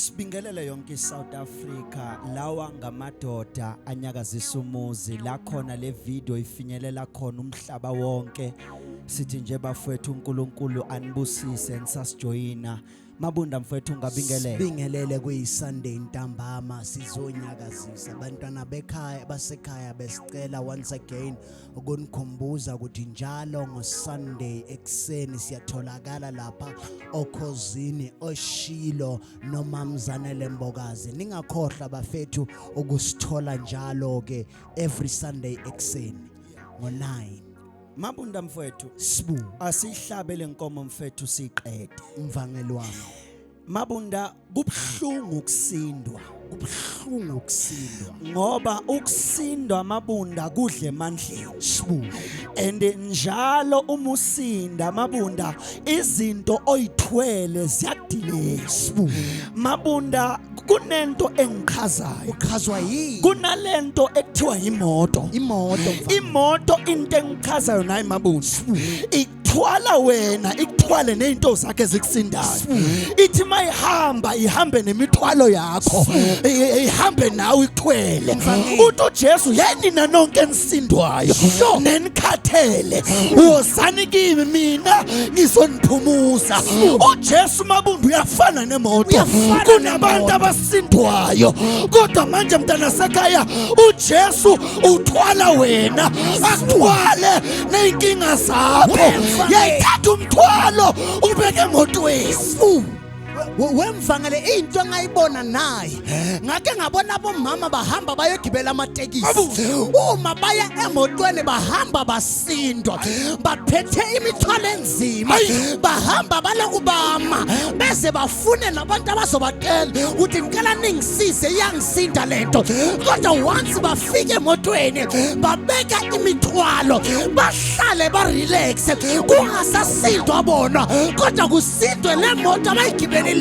Sibingelele yonke South Africa lawa ngamadoda anyakazisa umuzi la khona le video ifinyelela khona umhlaba wonke sithi nje bafowethu uNkulunkulu anibusise nisasijoyina mabunda mfowethu ngabingelele bingelele kuyiSunday ntambama sizonyakazisa abantwana bekhaya basekhaya besicela once again ukunikhumbuza ukuthi njalo ngoSunday ekseni siyatholakala lapha okhosini oshilo nomamzane lembokazi ningakhohlwa bafethu ukusithola njalo ke every Sunday ekseni ngo9 mabunda mfowethu sibu asihlabe lenkomo mfowethu siqede mvangeli wami mabunda kubhlungu ukusindwa ngoba ukusindwa mabunda kudle emandleni sibu and njalo umusinda mabunda izinto oyithwele ziyadileka sibu mabunda kunento engichazayo ukhazwa yini kunalento ekuthiwa imoto into engichazayo nayi mabunda ikuthwala wena ikuthwale nezinto zakhe ezikusindayo ithi mayihamba ihambe nemithwalo yakho ihambe nawe ikuthwele uthi uJesu yanina nonke nisindwayo nenikhathele wozani kimi mina ngizoniphumuza uJesu mabundu uyafana nemoto kunabantu abasindwayo kodwa manje mntana sekhaya uJesu uthwala wena akuthwale nezinkinga zakho yayithatha umthwalo ubeke emotweni wemvangele into engayibona naye ngake ngabona abomama bahamba bayogibela amatekisi uma baya emotweni bahamba basindwa baphethe imithwalo enzima bahamba balokubama bese bafune nabantu abazobatela ukuthi ngicela ningisize iyangisinda lento kodwa once bafike emotweni babeka imithwalo bahlale barelax kungasasindwa bona kodwa kusindwe lemoto abayigibele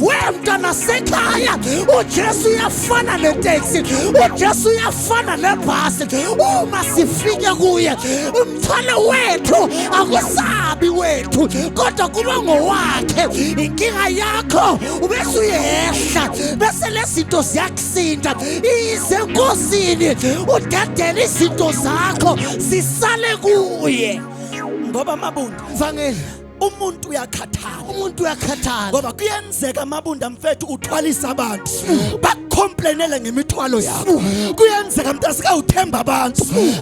wemntana sekhaya uJesu uyafana netaxi uJesu uyafana nebhasi uma sifike kuye umthwalo wethu akusabi wethu kodwa kuba ngowakhe inkinga yakho ubese uyehla bese lezinto ziyakusinda ize enkosini udedele izinto zakho zisale kuye ngoba mabunda mvangeli umuntu uyakhathala ngoba kuyenzeka amabunda mfethu uthwalisa abantu bakomplainele ngemithwalo yakho kuyenzeka mntasika uthemba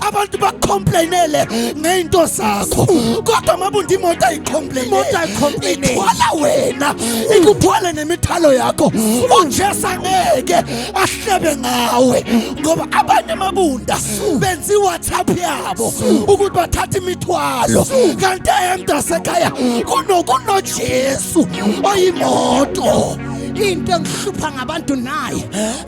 abantu bakomplainele ngezinto zakho kodwa amabunda imoto ayikomplainele ithwala wena ikuthwale nemithwalo yakho uJesu angeke ahlebe ngawe ngoba abanye amabunda benza iWhatsApp yabo ukuthi bathathe imithwalo kanti emntasekhaya kuno Jesu oyimoto into engihlupha ngabantu naye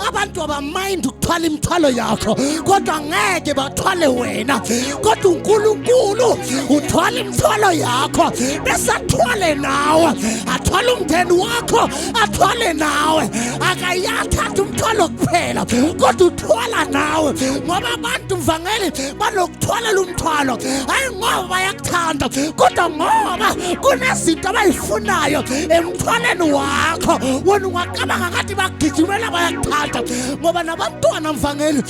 abantu abamind ukuthwala imithwalo yakho kodwa ngeke bathwale wena kodwa uNkulunkulu uthwala imithwalo yakho bese athwale nawe athwala umndeni wakho athwale nawe akayathatha umthwalo kuphela kodwa uthwala nawe ngoba abantu mvangeli balokuthwala umthwalo hayi ngoba bayakuthanda kodwa ngoba kunezinto abayifunayo emthwaleni wakho ungacabanga ngathi bagijimela bayakuthanda ngoba nabantwana mvangeli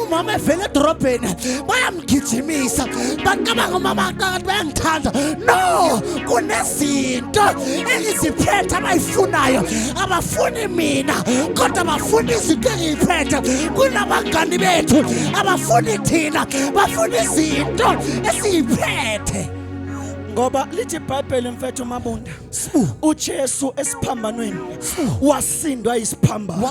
umama evela edrobheni bayamgijimisa bacabanga umama aqathi bayangithanda no kunezinto engiziphethe abayifunayo abafuni mina kodwa bafuna izinto engiziphethe kunabangani bethu abafuni thina bafuna izinto esiziphethe ngoba lithi iBhayibheli mfethu mabunda uJesu esiphambanweni wasindwa isiphambano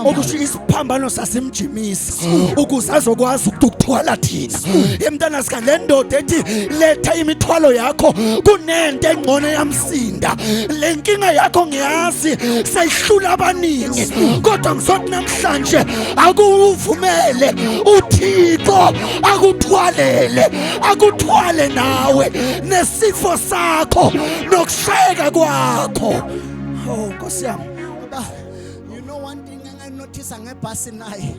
okusho isiphambano sasimjimisa ukuze azokwazi ukuthwala thina emntana sika le ndoda ethi letha imithwalo yakho kunento engcono yamsinda lenkinga yakho ngiyazi seyihlula abaningi kodwa ngizothi namhlanje akuvumele uThixo akuthwale nawe nesifo sakho nokushayeka kwakho Nkosi yami you know one thing ngihamba ngebhasi naye.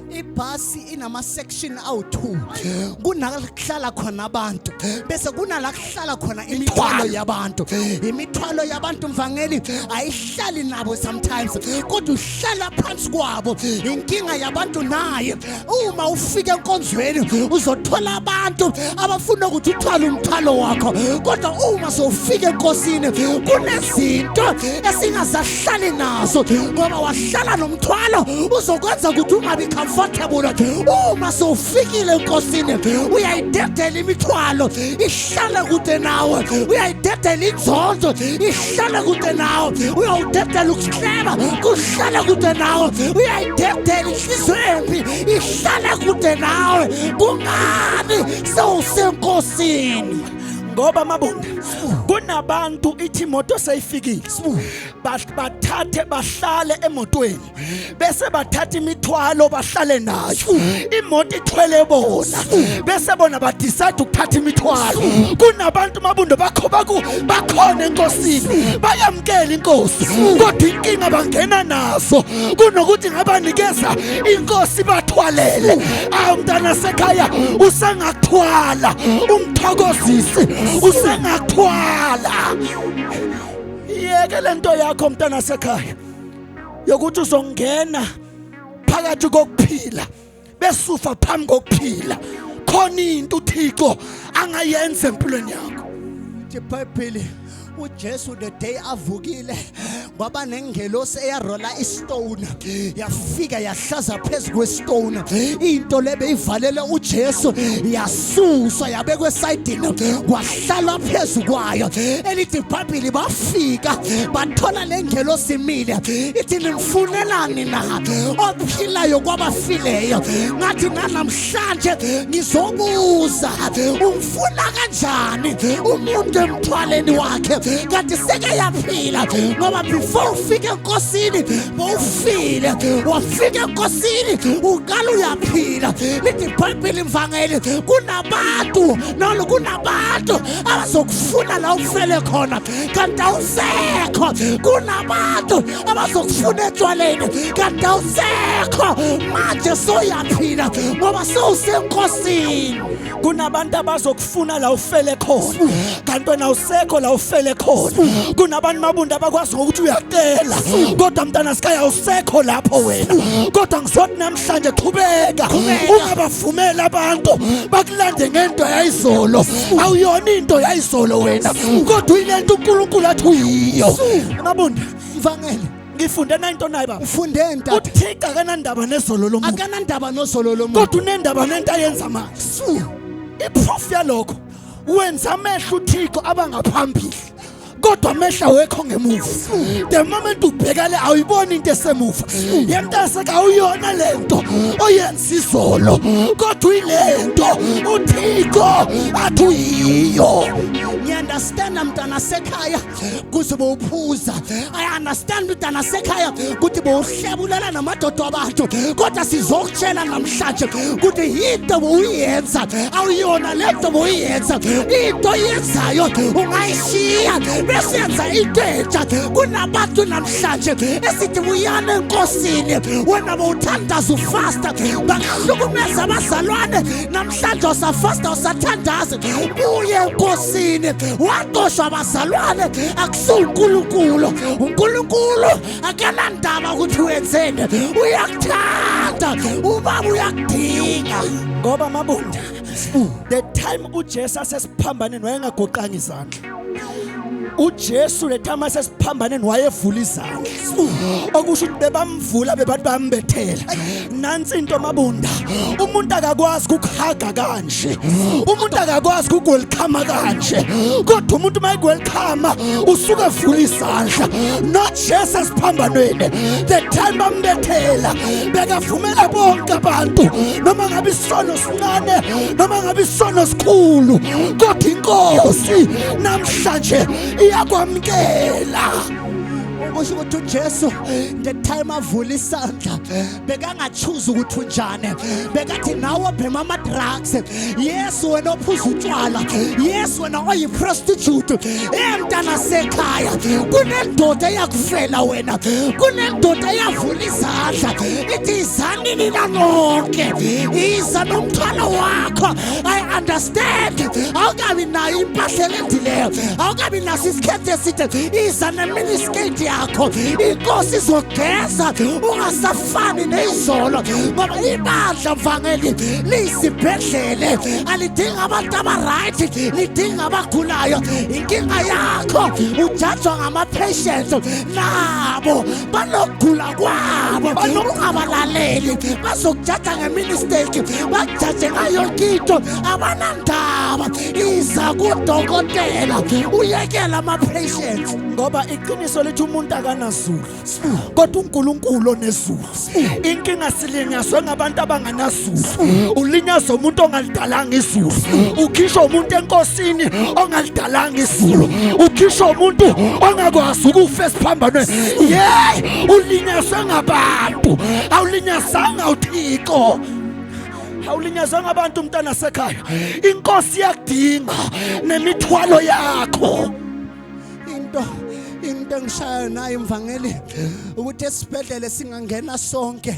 Ibhasi inama section awu2. Kunala kuhlala khona abantu bese kunala kuhlala khona imithwalo yabantu. Imithwalo yabantu mvangeli ayihlali nabo sometimes kodwa uhlala phansi kwabo. Inkinga yabantu naye uma ufika enkonzweni uzothola abantu abafuna ukuthi uthwale umthwalo wakho kodwa uma sowufika enkosini kunezinto esingazahlali nazo ngoba wahlala nomthwalo uzokwenza ukuthi ungabi comfortable. Uma sowufikile enkosini uyayidedela imithwalo ihlala kude nawe, uyayidedela inzondo ihlala kude nawe, uyawudedela ukuhleba kuhlala kude nawe, uyayidedela inhliziyo embi ihlala kude nawe. Kungani sewusenkosini? Ngoba mabunda kunabantu ithi imoto seyifikile bathathe bahlale emotweni bese bathatha imithwalo bahlale nayo. Imoto ithwele bona bese bona badecide ukuthatha imithwalo. Kunabantu mabunda bakhona enkosini bayamkela inkosi kodwa inkinga bangena nazo kunokuthi ngabanikeza inkosi bathwalele. Umntana sekhaya usengathwala umthokozisi usengathwala. Yeke lento yakho mntana sekhaya yokuthi uzongena phakathi kokuphila besufa phambi kokuphila. Khona into uThixo angayenza empilweni yakho. iBhayibheli uJesu the day avukile kwaba nengelosi eyarola istone yafika yahlaza phezu kwestone. Into lebe ivalele uJesu yasuswa yabekwe esayidini kwahlala phezu kwayo. Elithi iBhayibheli bafika bathola lengelosi imile ithi nimfunelani na ophilayo kwabafileyo. Ngathi namhlanje ngizobuza umfuna kanjani umuntu emthwaleni wakhe kanti seke yaphila ngoba before ufike enkosini bowufile wafika enkosini uqala uyaphila. Lithi iBhayibheli mvangeli kunabantu abazokufuna la ufele khona kanti awusekho. Kunabantu abazokufuna etshwaleni kanti awusekho. Manje soyaphila ngoba sowusenkosini. Kunabantu abazokufuna la ufele khona kanti wena awusekho la ufele khona. Kunabantu mabunda abakwazi ukuthi uyacela kodwa mntana sikhaya awusekho lapho wena. Kodwa ngizothi namhlanje qhubeka ungabavumela abantu bakulande ngento yayizolo. Awuyona into yayizolo wena kodwa uyilento uNkulunkulu athi uyiyo. Mabunda Mvangeli ngifunde into nayi baba. ufunde ntata uThixo akanandaba nezolo lomuntu akanandaba nozolo lomuntu kodwa unendaba nento ayenza manje. Iproof yalokho wenza amehlo uThixo abangaphambili kodwa amehla wekho ngemuva. The moment ubhekale awuyiboni into esemuva. Yemntana seka awuyona lento oyenza izolo kodwa uyilento uThixo athi uyiyo. Ngiunderstand mntana sekhaya kuze bowuphuza. I understand mntana sekhaya ukuthi bowuhlebulela namadoda abantu kodwa sizokutshela namhlanje ukuthi into bowuyenza awuyona lento bowuyenza. Into yenzayo ungayishiya bese yenza into entsha. Kunabantu namhlanje esithi buyana enkosini wena bowuthandaza ufasta bakuhlukumeza abazalwane. Namhlanje usafasta usathandaza buye enkosini waqoshwa abazalwane akusuNkulunkulu. uNkulunkulu akanandaba ukuthi wenzeni uyakuthanda ubaba uyakudinga. Ngoba mabunda the time uJesu asesiphambaneni wayengagoqanga izandla. uJesu lethama sesiphambaneni wayevula izandla okusho ukuthi bebamvula bebathi bambethela. Nansi into mabunda umuntu akakwazi ukuhaga kanje, umuntu akakwazi ukuwelcome kanje kodwa umuntu mayigwelcome usuke evula izandla. Not Jesu esiphambanweni the time bambethela bekavumela bonke abantu noma ngabe isono sincane noma ngabe isono sikhulu kodwa inkosi namhlanje iyakwamkela. kusho ukuthi uJesu the time avula isandla bekangachoose ukuthi unjani, bekathi nawe bhema ama drugs, yes wena ophuza utshwala, yes wena oyiprostitute, emntana sekhaya kunendoda eyakufela wena, kunendoda eyavula izandla ithi izani nina nonke, iza nomthwalo wakho. I understand awukabi nayo impahla elendileyo, awukabi naso isikhethe eside, iza neminisketi yakho, inkosi izogeza ungasafani nezolo, ngoba ibandla mvangeli liyisibhedlele, alidinga abantu abaright, lidinga abagulayo. Inkinga yakho ujajwa ngama-patients, nabo banokugula kwabo, banokungabalaleli, bazokujaja ngeministeki, bakujaje ngayo yonke into, abanandaba. Iza kudokotela uyekela ama-patients, ngoba iqiniso lithi umuntu akanazulu kodwa uNkulunkulu onezulu. Inkinga silinyazwe ngabantu abanganazulu, ulinyazwe umuntu ongalidalanga izulu, ukhishwa umuntu enkosini ongalidalanga izulu, ukhishwa umuntu ongakwazi ukufa esiphambanweni. Yey, ulinyazwe ngabantu, awulinyazanga uThixo, awulinyazanga abantu mntana sekhaya. Inkosi yakudinga nemithwalo yakho. into engishayo nayo imvangeli ukuthi esibhedlele singangena sonke,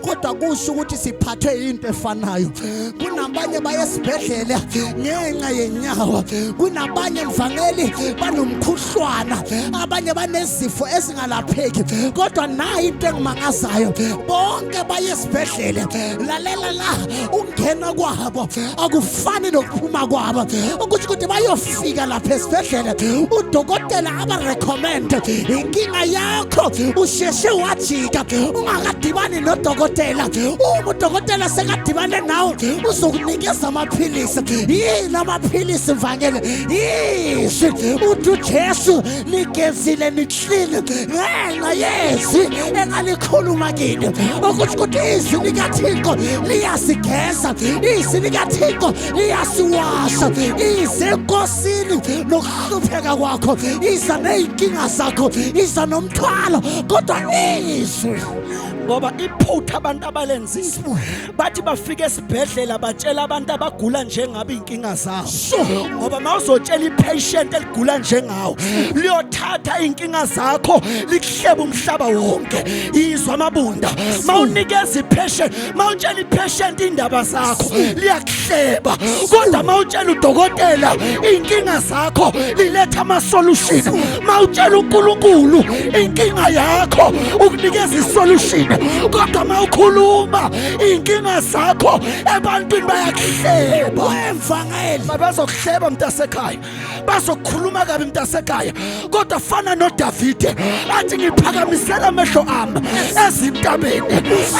kodwa kusho ukuthi siphathwe into efanayo. Kunabanye baye esibhedlele ngenxa yenyawo, kunabanye mvangeli banomkhuhlwana, abanye banezifo ezingalapheki, kodwa nayo into engimangazayo, bonke baye esibhedlele. Lalela la, ungena kwabo akufani nokuphuma kwabo, ukuthi ukuthi bayofika lapha esibhedlele udokotela aba-recommend inkinga yakho, usheshe wajika ungakadibani nodokotela. Uma udokotela sekadibane nawe uzokunikeza amaphilisi. Yini amaphilisi mvangeli? Yishi uthi uJesu ligezile niklini ngenxa yezwi engalikhuluma kini, ukuthi ukuthi izwi likaThixo liyasigeza, izwi likaThixo liyasiwasha. Ize enkosini nokuhlupheka kwakho, iza ney'nkinga zakho, iza nomthwalo, kodwa izwi. Ngoba iphutha abantu abalenzisa bathi bafika esibhedlela batshela abantu abagula njengabe inkinga zabo, ngoba mawuzotshela ipatient eligula njengawo liyothatha inkinga zakho likuhleba umhlaba wonke. Izwa amabunda, mawunikeza ipatient, mawutshela ipatient indaba zakho liyakuhleba, kodwa mawutshela udokotela inkinga zakho liletha ama-solution. Mawutshela uNkulunkulu inkinga yakho ukunikeza i-solution, kodwa mawukhuluma inkinga zakho ebantwini bayakuhleba. Wemvangeli Bazokuhleba mntasekhaya, bazokukhuluma kabi mntasekhaya, kodwa fana noDavide athi ngiphakamisela amehlo ami ezintabeni,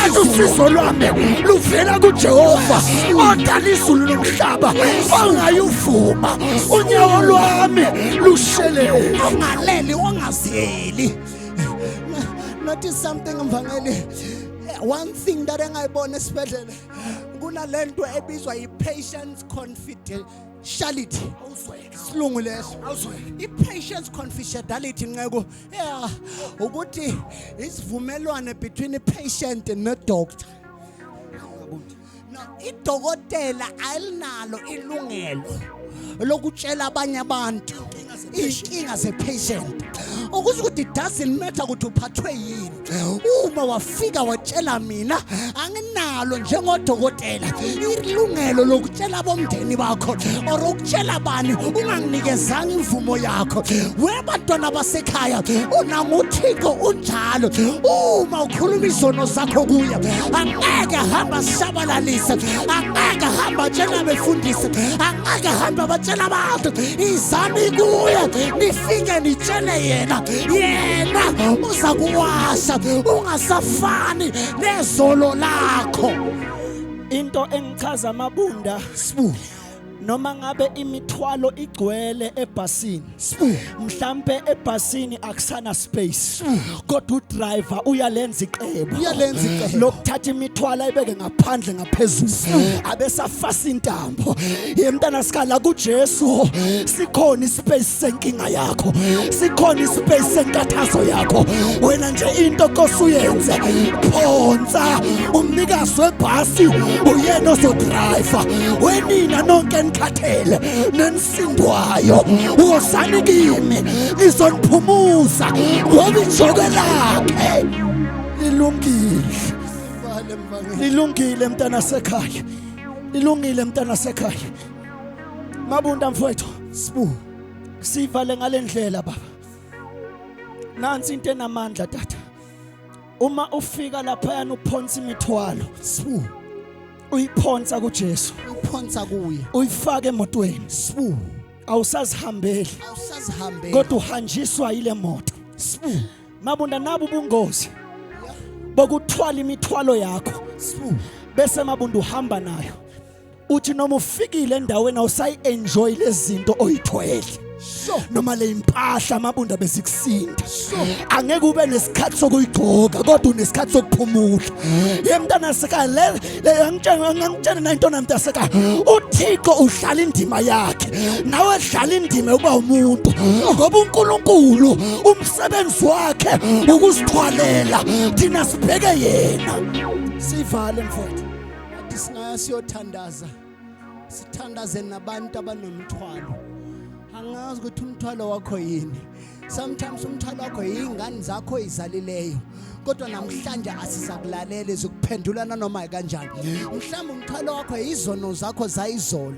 athi usizo lwami luvela kuJehova odala izulu nomhlaba, ongayivuma. Unyawo lwami lushelele, ongaleli ongaziyeli. Notice something mvangeli, one thing that engayibona esibhedlela kunalento ebizwa i-patient's confidentiality. Silungu leso, i-patient's confidentiality nqeko ukuthi isivumelwano between i-patient ne-doctor. Now idokotela alinalo ilungelo lokutshela abanye abantu inkinga ze-patient, ukuthi ukuthi it doesn't matter ukuthi uphathwe yini. Uma wafika watshela mina, anginalo njengodokotela ilungelo lokutshela abomndeni bakho or ukutshela bani unganginikezanga imvumo yakho. Webantwana basekhaya unamo uThixo unjalo, uma ukhuluma izono zakho kuya angeke hamba shabalalisa, angeke hamba tshela befundisi, angeke hamba batshela abantu izami kuya, nifike nitshele yena, yena uza kuwasha ungasafani nezolo lakho. Into engichaza amabunda noma ngabe imithwalo igcwele ebhasini, mhlambe ebhasini akusana space, kodwa udriver uyalenza icebo lokuthatha imithwalo ayibeke ngaphandle ngaphezulu abesafasa intambo. Yemntana sikhala kuJesu sikhona ispace senkinga yakho, sikhona ispace senkathazo yakho. Wena nje into Nkosi uyenze, phonsa umnikazi webhasi uyena ozodriver. Wenina nonke nikhathele nenisindwayo, wozani kimi nizoniphumuza ngoba ijoke lakhe lilungile mntana sekhaya, lilungile mntana sekhaya. Mabunda mfowethu, sivale ngalendlela baba. Nansi into enamandla tata. Uma ufika lapha yana uphonsa imithwalo, uyiphonsa kuJesu, uyifake emotweni, awusazihambeli kodwa uhanjiswa ile moto. Mabunda nabu ubungozi bokuthwala imithwalo yakho bese mabunda uhamba nayo, uthi noma ufikile endaweni awusayi-enjoy lezinto oyithwele noma le impahla mabunda besikusinda. Angeke ube nesikhathi sokuyigcoka kodwa unesikhathi sokuphumula. Yemntana sekhaya le ngangitshela nantona mntana sekhaya, uThixo udlala indima yakhe, nawe dlala indima yokuba umuntu, ngoba uNkulunkulu umsebenzi wakhe ukusithwalela thina sibheke yena. Sivale mfowethu, athi singaya siyothandaza, sithandaze nabantu abanomthwalo. Angazi ukuthi umthwalo wakho yini. Sometimes umthwalo wakho yingane zakho izalileyo, kodwa namhlanje asizakulalela izokuphendulana noma kanjani. Mhlawumbe umthwalo wakho izono zakho zayizolo.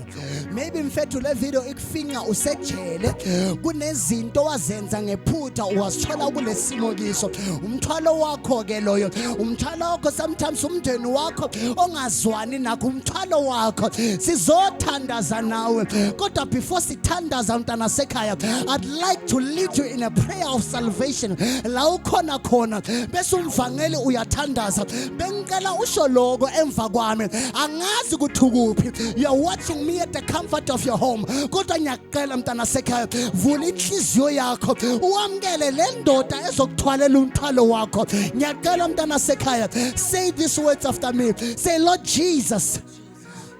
Maybe mfethu le video ikufinya usejele, kunezinto wazenza ngephutha uwasithola kulesimo kiso. Umthwalo wakho ke loyo, umthwalo wakho sometimes umndeni wakho ongazwani nakho umthwalo wakho. Sizothandaza nawe, kodwa before sithandaza mntana sekhaya, I'd like to lead you in a prayer of salvation. La ukhona khona bese umvangeli uyathandaza, bengicela usho lokho emva kwami. Angazi ukuthi ukuphi, you are watching me at the comfort of your home, kodwa ngiyacela mntana sekhaya, vula inhliziyo yakho uwamkele le ndoda ezokuthwalela umthwalo wakho. Ngiyacela mntana sekhaya, say these words after me. Say, Lord Jesus,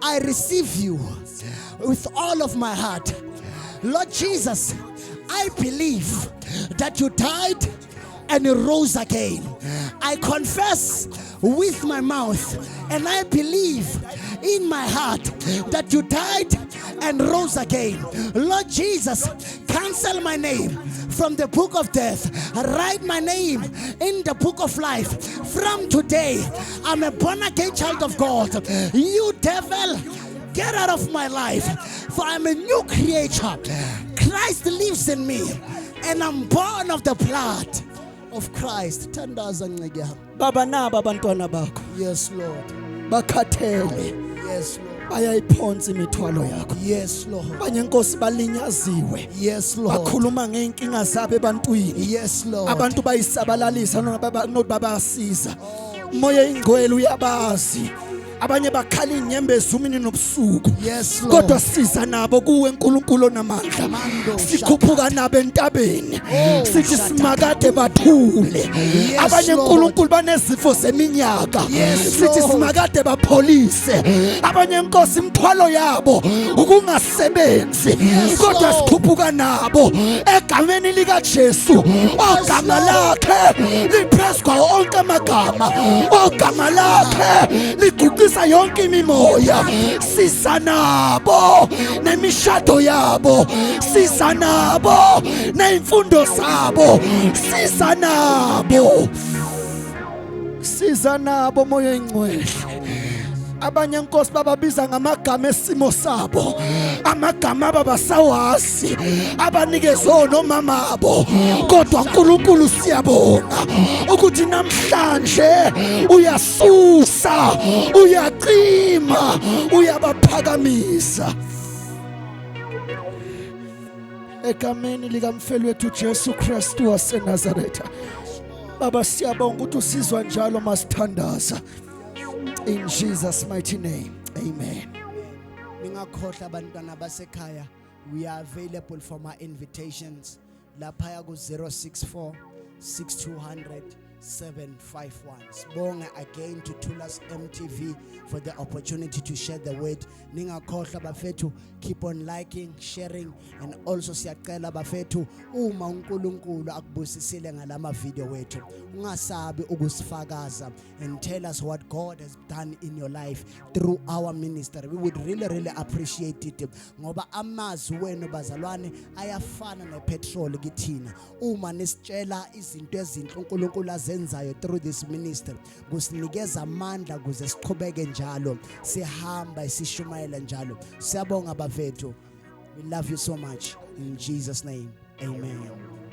I receive you with all of my heart. Lord Jesus, I believe that you died and you rose again. I confess with my mouth and I believe in my heart that you died and rose again. Lord Jesus, cancel my name from the book of death. Write my name in the book of life. From today, I'm a born-again child of God. You devil, get out of my life, for I'm a new creature. Christ lives in me, and I'm born of the blood of Christ. Tandaza nceke yami. Baba naba abantwana bakho, Yes, Lord. bakhathele, Yes, Lord. bayayiphonsa imithwalo yakho. Yes, Lord. Abanye inkosi balinyaziwe, Yes, Lord. bakhuluma ngeenkinga zabo ebantwini, Yes, Lord. abantu bayisabalalisa noma babasiza. Moya ingcwele uyabazi, abanye bakhala inyembezi umini nobusuku. Yes, Lord. Kodwa siza nabo kuwe uNkulunkulu onamandla, sikhuphuka nabo entabeni, sithi simakade bathule. Abanye uNkulunkulu banezifo zeminyaka, sithi simakade bapholise. Abanye inkosi imthwalo yabo ukungasebenzi, kodwa sikhuphuka nabo egameni likaJesu. Ogama lakhe liphezulu kwawo onke amagama, ogama lakhe liguqisa yonke imimoya. Siza nabo nemishado yabo, siza nabo neimfundo zabo, siza nabo, siza nabo moya ingcwele. Abanye inkosi bababiza ngamagama esimo sabo, amagama ababasawazi, abanikezwe nomama abo. Kodwa uNkulunkulu siyabonga ukuthi namhlanje uyasusa, uyaqima, uyabaphakamisa egameni likamfeli wethu Jesu Kristu waseNazaretha. Baba siyabonga ukuthi usizwa njalo masithandaza. In Jesus' mighty name, amen. ningakhohlwa abantwana basekhaya, we are available for my invitations laphaya ku 064 6200 751. Sibonge again to Tulas MTV for the opportunity to share the word. Ningakhohlwa bafethu, keep on liking, sharing, and also siyacela bafethu uma uNkulunkulu akubusisile ngalama video wethu, ungasabi ukusifakaza and tell us what God has done in your life through our ministry. We would really appreciate it ngoba amazwi wenu bazalwane ayafana nepetrol kithina. Uma nisitshela izinto ezinhle uNkulunkulu azenzayo through this ministry, kusinikeza amandla kuze siqhubeke njalo, sihamba sishumayela njalo. Siyabonga bafethu. We love you so much in Jesus name. Amen.